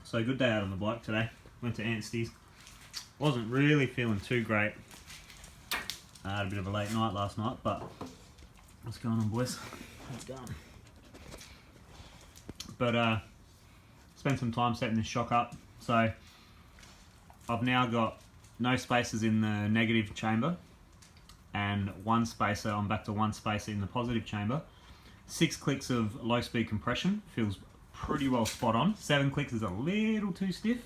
So good day out on the bike today. Went to Anstey's. Wasn't really feeling too great. I had a bit of a late night last night, but what's going on, boys? How's it going? But spent some time setting this shock up. So I've now got no spacers in the negative chamber and one spacer. I'm back to one spacer in the positive chamber. 6 clicks of low speed compression, feels pretty well spot on. 7 clicks is a little too stiff.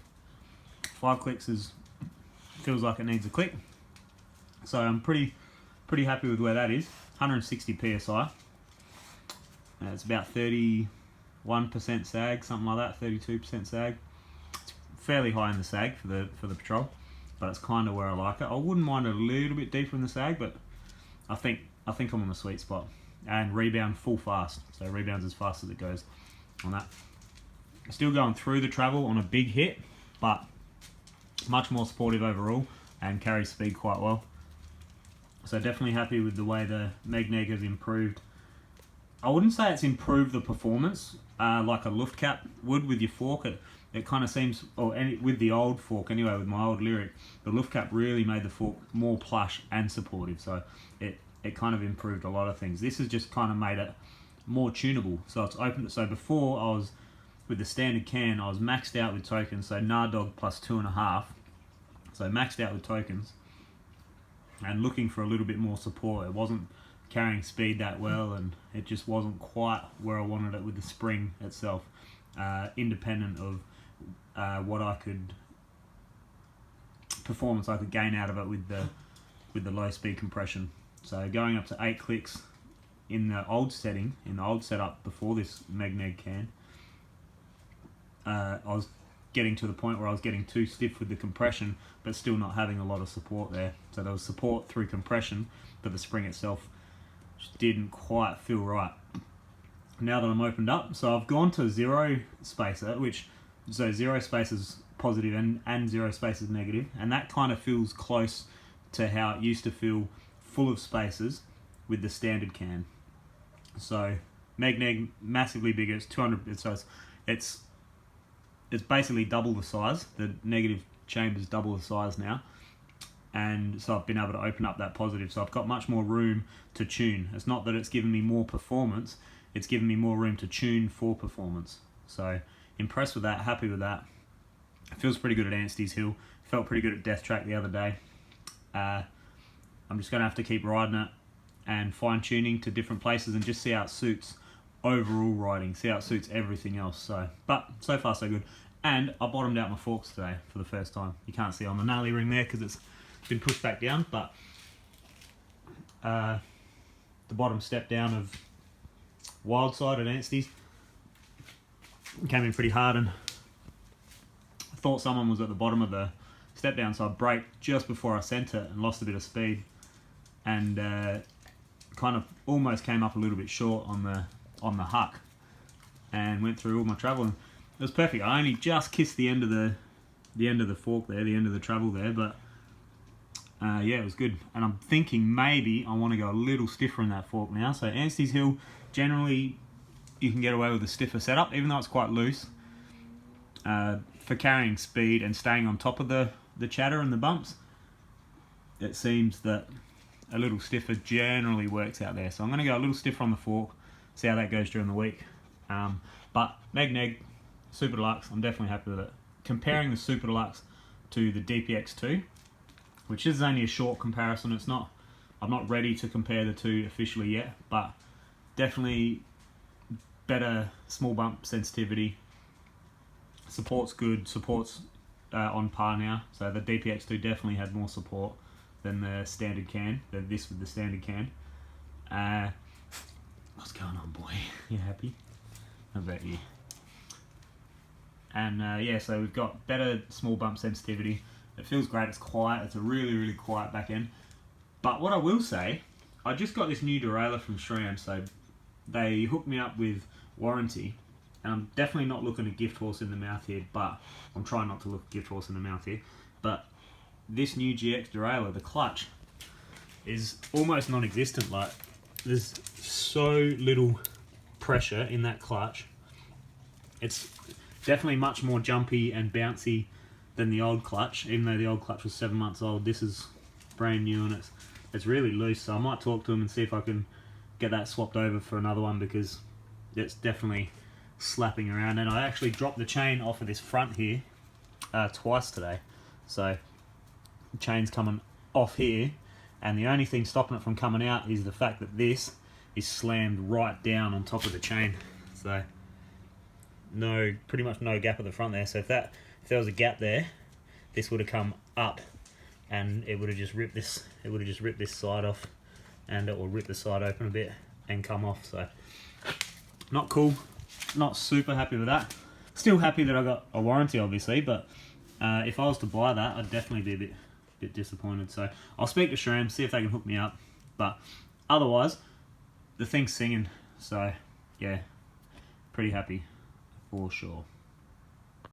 5 clicks feels like it needs a click. So I'm pretty happy with where that is. 160 psi. It's about 31% sag, something like that. 32% sag. It's fairly high in the sag for the Patrol, but it's kind of where I like it. I wouldn't mind a little bit deeper in the sag, but I think I'm on the sweet spot. And rebound full fast, so rebounds as fast as it goes on that. Still going through the travel on a big hit, but much more supportive overall and carries speed quite well. So definitely happy with the way the MegNeg has improved. I wouldn't say it's improved the performance like a Luft cap would with your fork. It kind of seems, with the old fork anyway, with my old Lyric, the Luft cap really made the fork more plush and supportive. So it kind of improved a lot of things. This has just kind of made it more tunable. So it's open. So before I was with the standard can, I was maxed out with tokens. So Nardog plus 2.5. So maxed out with tokens and looking for a little bit more support. It wasn't carrying speed that well, and it just wasn't quite where I wanted it with the spring itself. Independent of what I could performance I could gain out of it with the low speed compression. So going up to 8 clicks in the old setting, in the old setup before this MegNeg can, I was getting to the point where I was getting too stiff with the compression, but still not having a lot of support there. So there was support through compression, but the spring itself just didn't quite feel right. Now that I'm opened up, so I've gone to 0 spacer, so 0 spacers positive and 0 spacers negative, and that kind of feels close to how it used to feel full of spacers with the standard can. So MegNeg massively bigger. It's 200. So it's basically double the size. The negative chamber's double the size now, and so I've been able to open up that positive. So I've got much more room to tune. It's not that it's given me more performance. It's given me more room to tune for performance. So impressed with that. Happy with that. It feels pretty good at Anstey's Hill. Felt pretty good at Death Track the other day. I'm just going to have to keep riding it and fine-tuning to different places and just see how it suits overall riding, see how it suits everything else. But so far so good. And I bottomed out my forks today for the first time. You can't see on the gnarly ring there because it's been pushed back down, but the bottom step down of Wildside at Anstey's came in pretty hard, and I thought someone was at the bottom of the step down, so I braked just before I sent it and lost a bit of speed, and kind of almost came up a little bit short on the huck and went through all my travel, and it was perfect. I only just kissed the end of the fork there, the end of the travel there, but yeah, it was good. And I'm thinking maybe I want to go a little stiffer in that fork now. So Anstey's Hill, generally you can get away with a stiffer setup, even though it's quite loose. For carrying speed and staying on top of the chatter and the bumps, it seems that a little stiffer generally works out there. So I'm going to go a little stiffer on the fork, see how that goes during the week. But MegNeg, Superdeluxe, I'm definitely happy with it. Comparing the Superdeluxe to the DPX2, which is only a short comparison, I'm not ready to compare the two officially yet, but definitely better small bump sensitivity. Support's good, support's on par now, so the DPX2 definitely had more support than the standard can, than this with the standard can. What's going on, boy? You happy? How about you? And yeah, so we've got better small bump sensitivity. It feels great, it's quiet, it's a really, really quiet back end. But what I will say, I just got this new derailleur from SRAM, so they hooked me up with warranty. And I'm definitely not looking a gift horse in the mouth here, but I'm trying not to look a gift horse in the mouth here. But this new GX derailleur, the clutch, is almost non-existent. Like, there's so little pressure in that clutch. It's Definitely much more jumpy and bouncy than the old clutch. Even though the old clutch was 7 months old, this is brand new and it's really loose. So I might talk to him and see if I can get that swapped over for another one, because it's definitely slapping around. And I actually dropped the chain off of this front here twice today. So the chain's coming off here, and the only thing stopping it from coming out is the fact that this is slammed right down on top of the chain. So pretty much no gap at the front there. So if there was a gap there, this would have come up and it would have just ripped this. It would have just ripped this side off, and it will rip the side open a bit and come off. So not cool. Not super happy with that. Still happy that I got a warranty, obviously, but if I was to buy that, I'd definitely be a bit disappointed. So I'll speak to SRAM, see if they can hook me up. But otherwise, the thing's singing. So yeah, pretty happy for sure.